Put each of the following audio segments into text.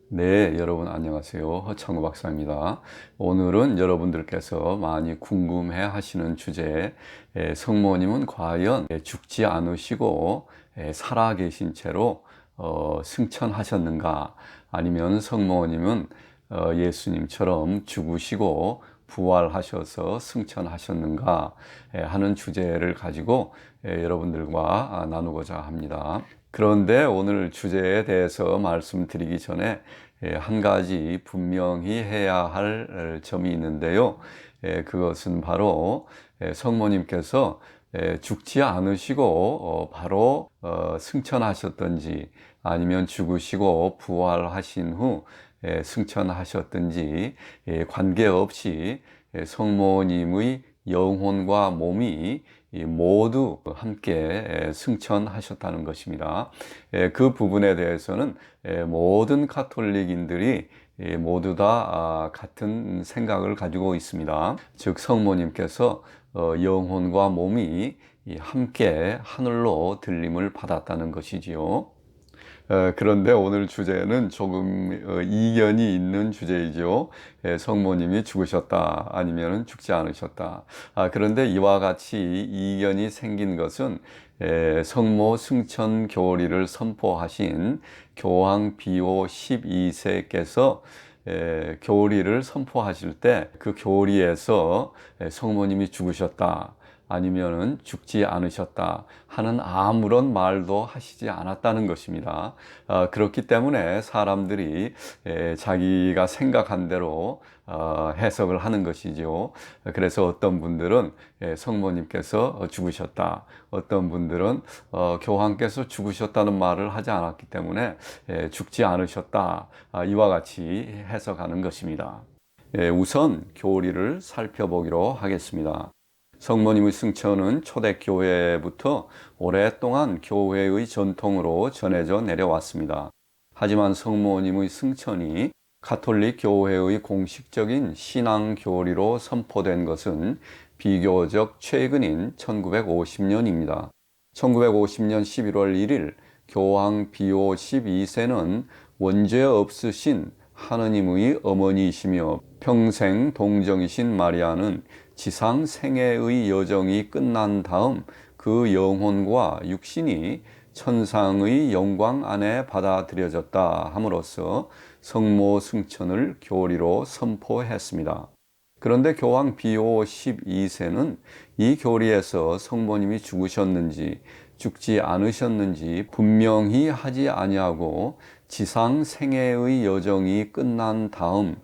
네, 여러분 안녕하세요. 허창우 박사입니다. 오늘은 여러분들께서 많이 궁금해 하시는 주제, 성모님은 과연 죽지 않으시고 살아 계신 채로 승천하셨는가? 아니면 성모님은 예수님처럼 죽으시고 부활하셔서 승천하셨는가 하는 주제를 가지고 여러분들과 나누고자 합니다. 그런데 오늘 주제에 대해서 말씀드리기 전에 한 가지 분명히 해야 할 점이 있는데요. 그것은 바로 성모님께서 죽지 않으시고 바로 승천하셨든지 아니면 죽으시고 부활하신 후 승천하셨든지 관계없이 성모님의 영혼과 몸이 모두 함께 승천하셨다는 것입니다. 그 부분에 대해서는 모든 가톨릭인들이 모두 다 같은 생각을 가지고 있습니다. 즉 성모님께서 영혼과 몸이 함께 하늘로 들림을 받았다는 것이지요. 그런데 오늘 주제는 조금 이견이 있는 주제이죠. 성모님이 죽으셨다 아니면 죽지 않으셨다. 그런데 이와 같이 이견이 생긴 것은 성모 승천 교리를 선포하신 교황 비오 12세께서 교리를 선포하실 때 그 교리에서 성모님이 죽으셨다 아니면은 죽지 않으셨다 하는 아무런 말도 하시지 않았다는 것입니다. 그렇기 때문에 사람들이 자기가 생각한 대로 해석을 하는 것이죠. 그래서 어떤 분들은 성모님께서 죽으셨다, 어떤 분들은 교황께서 죽으셨다는 말을 하지 않았기 때문에 죽지 않으셨다, 이와 같이 해석하는 것입니다. 우선 교리를 살펴보기로 하겠습니다. 성모님의 승천은 초대교회부터 오랫동안 교회의 전통으로 전해져 내려왔습니다. 하지만 성모님의 승천이 가톨릭 교회의 공식적인 신앙 교리로 선포된 것은 비교적 최근인 1950년입니다. 1950년 11월 1일 교황 비오 12세는 원죄 없으신 하느님의 어머니이시며 평생 동정이신 마리아는 지상 생애의 여정이 끝난 다음 그 영혼과 육신이 천상의 영광 안에 받아들여졌다 함으로써 성모 승천을 교리로 선포했습니다. 그런데 교황 비오 12세는 이 교리에서 성모님이 죽으셨는지 죽지 않으셨는지 분명히 하지 아니하고 지상 생애의 여정이 끝난 다음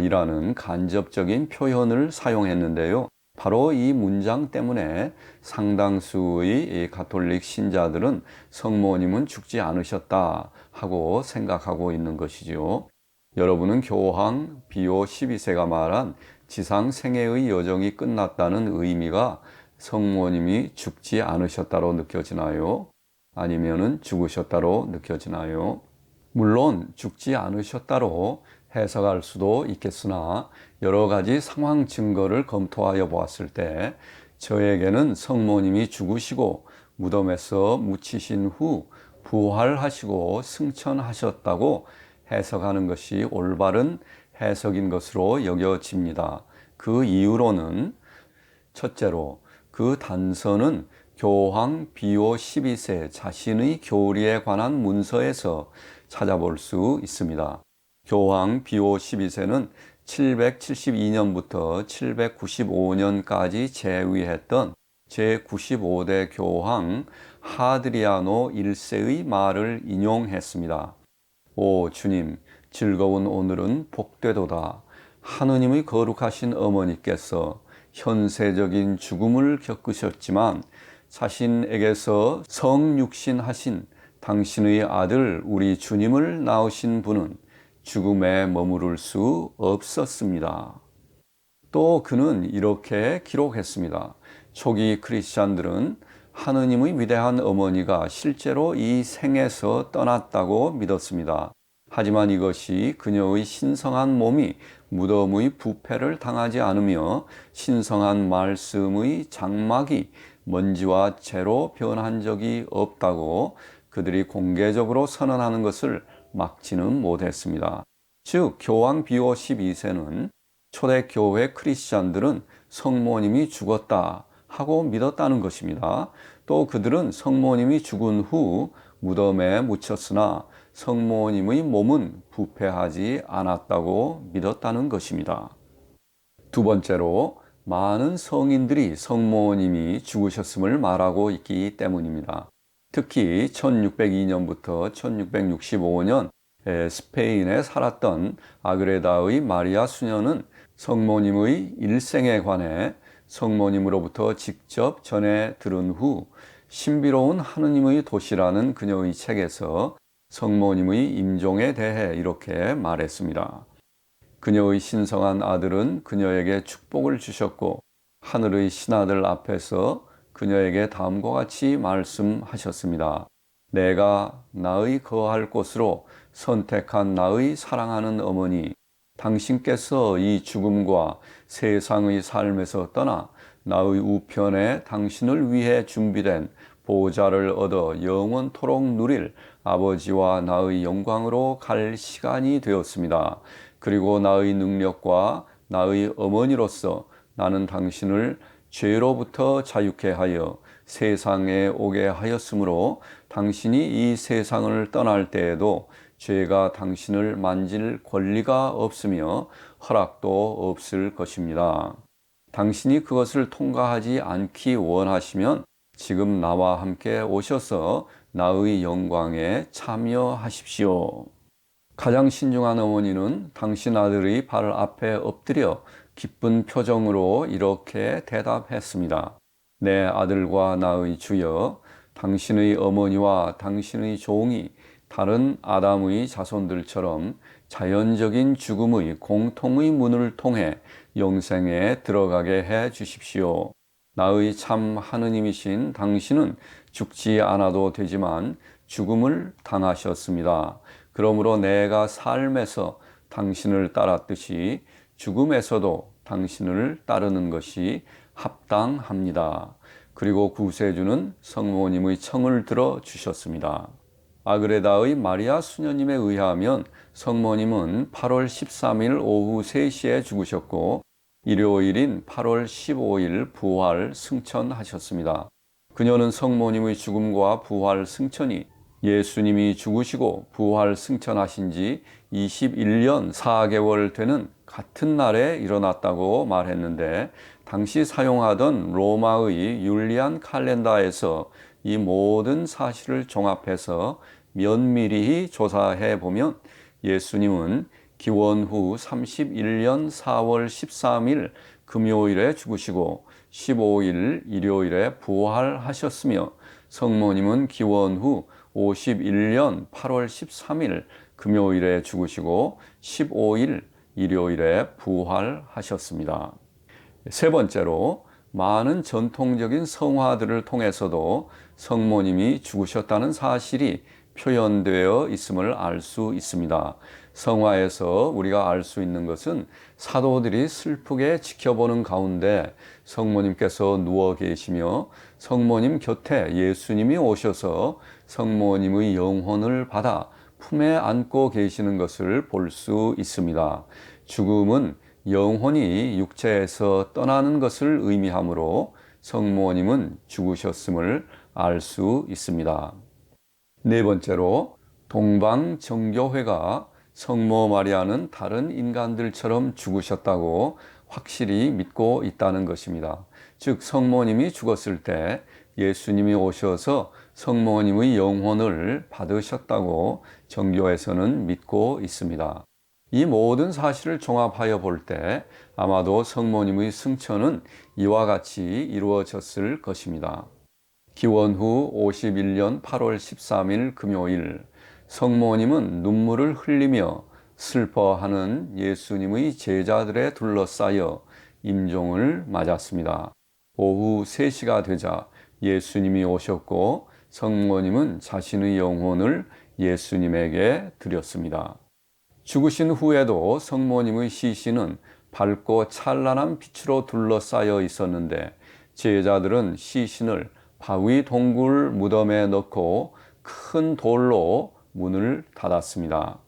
이라는 간접적인 표현을 사용했는데요. 바로 이 문장 때문에 상당수의 가톨릭 신자들은 성모님은 죽지 않으셨다 하고 생각하고 있는 것이지요. 여러분은 교황 비오 12세가 말한 지상 생애의 여정이 끝났다는 의미가 성모님이 죽지 않으셨다로 느껴지나요? 아니면은 죽으셨다로 느껴지나요? 물론 죽지 않으셨다로 해석할 수도 있겠으나 여러 가지 상황 증거를 검토하여 보았을 때 저에게는 성모님이 죽으시고 무덤에서 묻히신 후 부활하시고 승천하셨다고 해석하는 것이 올바른 해석인 것으로 여겨집니다. 그 이유로는 첫째로 그 단서는 교황 비오 12세 자신의 교리에 관한 문서에서 찾아볼 수 있습니다. 교황 비오 12세는 772년부터 795년까지 재위했던 제95대 교황 하드리아노 1세의 말을 인용했습니다. 오 주님, 즐거운 오늘은 복되도다. 하느님의 거룩하신 어머니께서 현세적인 죽음을 겪으셨지만 자신에게서 성육신하신 당신의 아들 우리 주님을 낳으신 분은 죽음에 머무를 수 없었습니다. 또 그는 이렇게 기록했습니다. 초기 크리스찬들은 하느님의 위대한 어머니가 실제로 이 생에서 떠났다고 믿었습니다. 하지만 이것이 그녀의 신성한 몸이 무덤의 부패를 당하지 않으며 신성한 말씀의 장막이 먼지와 재로 변한 적이 없다고 그들이 공개적으로 선언하는 것을 막지는 못했습니다. 즉 교황 비오 12세는 초대교회 크리스찬들은 성모님이 죽었다 하고 믿었다는 것입니다. 또 그들은 성모님이 죽은 후 무덤에 묻혔으나 성모님의 몸은 부패하지 않았다고 믿었다는 것입니다. 두 번째로 많은 성인들이 성모님이 죽으셨음을 말하고 있기 때문입니다. 특히 1602년부터 1665년 스페인에 살았던 아그레다의 마리아 수녀는 성모님의 일생에 관해 성모님으로부터 직접 전해 들은 후 신비로운 하느님의 도시라는 그녀의 책에서 성모님의 임종에 대해 이렇게 말했습니다. 그녀의 신성한 아들은 그녀에게 축복을 주셨고 하늘의 신하들 앞에서 그녀에게 다음과 같이 말씀하셨습니다. 내가 나의 거할 곳으로 선택한 나의 사랑하는 어머니, 당신께서 이 죽음과 세상의 삶에서 떠나 나의 우편에 당신을 위해 준비된 보좌를 얻어 영원토록 누릴 아버지와 나의 영광으로 갈 시간이 되었습니다. 그리고 나의 능력과 나의 어머니로서 나는 당신을 죄로부터 자유케 하여 세상에 오게 하였으므로 당신이 이 세상을 떠날 때에도 죄가 당신을 만질 권리가 없으며 허락도 없을 것입니다. 당신이 그것을 통과하지 않기 원하시면 지금 나와 함께 오셔서 나의 영광에 참여하십시오. 가장 신중한 어머니는 당신 아들의 발 앞에 엎드려 기쁜 표정으로 이렇게 대답했습니다. 내 아들과 나의 주여, 당신의 어머니와 당신의 종이 다른 아담의 자손들처럼 자연적인 죽음의 공통의 문을 통해 영생에 들어가게 해 주십시오. 나의 참 하느님이신 당신은 죽지 않아도 되지만 죽음을 당하셨습니다. 그러므로 내가 삶에서 당신을 따랐듯이 죽음에서도 당신을 따르는 것이 합당합니다. 그리고 구세주는 성모님의 청을 들어 주셨습니다. 아그레다의 마리아 수녀님에 의하면 성모님은 8월 13일 오후 3시에 죽으셨고 일요일인 8월 15일 부활 승천하셨습니다. 그녀는 성모님의 죽음과 부활 승천이 예수님이 죽으시고 부활 승천하신 지 21년 4개월 되는 같은 날에 일어났다고 말했는데 당시 사용하던 로마의 율리안 칼렌다에서 이 모든 사실을 종합해서 면밀히 조사해 보면 예수님은 기원 후 31년 4월 13일 금요일에 죽으시고 15일 일요일에 부활하셨으며 성모님은 기원 후 51년 8월 13일 금요일에 죽으시고 15일 일요일에 부활하셨습니다. 세 번째로 많은 전통적인 성화들을 통해서도 성모님이 죽으셨다는 사실이 표현되어 있음을 알 수 있습니다. 성화에서 우리가 알 수 있는 것은 사도들이 슬프게 지켜보는 가운데 성모님께서 누워 계시며 성모님 곁에 예수님이 오셔서 성모님의 영혼을 받아 품에 안고 계시는 것을 볼 수 있습니다. 죽음은 영혼이 육체에서 떠나는 것을 의미하므로 성모님은 죽으셨음을 알 수 있습니다. 네 번째로 동방정교회가 성모 마리아는 다른 인간들처럼 죽으셨다고 확실히 믿고 있다는 것입니다. 즉 성모님이 죽었을 때 예수님이 오셔서 성모님의 영혼을 받으셨다고 정교에서는 믿고 있습니다. 이 모든 사실을 종합하여 볼 때 아마도 성모님의 승천은 이와 같이 이루어졌을 것입니다. 기원 후 51년 8월 13일 금요일 성모님은 눈물을 흘리며 슬퍼하는 예수님의 제자들에 둘러싸여 임종을 맞았습니다. 오후 3시가 되자 예수님이 오셨고 성모님은 자신의 영혼을 예수님에게 드렸습니다. 죽으신 후에도 성모님의 시신은 밝고 찬란한 빛으로 둘러싸여 있었는데 제자들은 시신을 바위 동굴 무덤에 넣고 큰 돌로 문을 닫았습니다.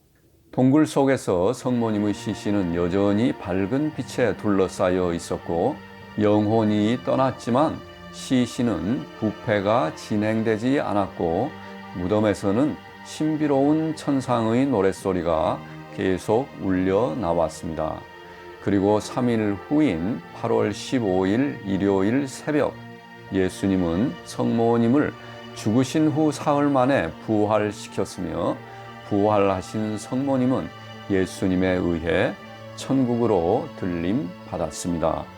동굴 속에서 성모님의 시신은 여전히 밝은 빛에 둘러싸여 있었고 영혼이 떠났지만 시신은 부패가 진행되지 않았고 무덤에서는 신비로운 천상의 노랫소리가 계속 울려 나왔습니다. 그리고 3일 후인 8월 15일 일요일 새벽 예수님은 성모님을 죽으신 후 사흘 만에 부활시켰으며 부활하신 성모님은 예수님에 의해 천국으로 들림 받았습니다.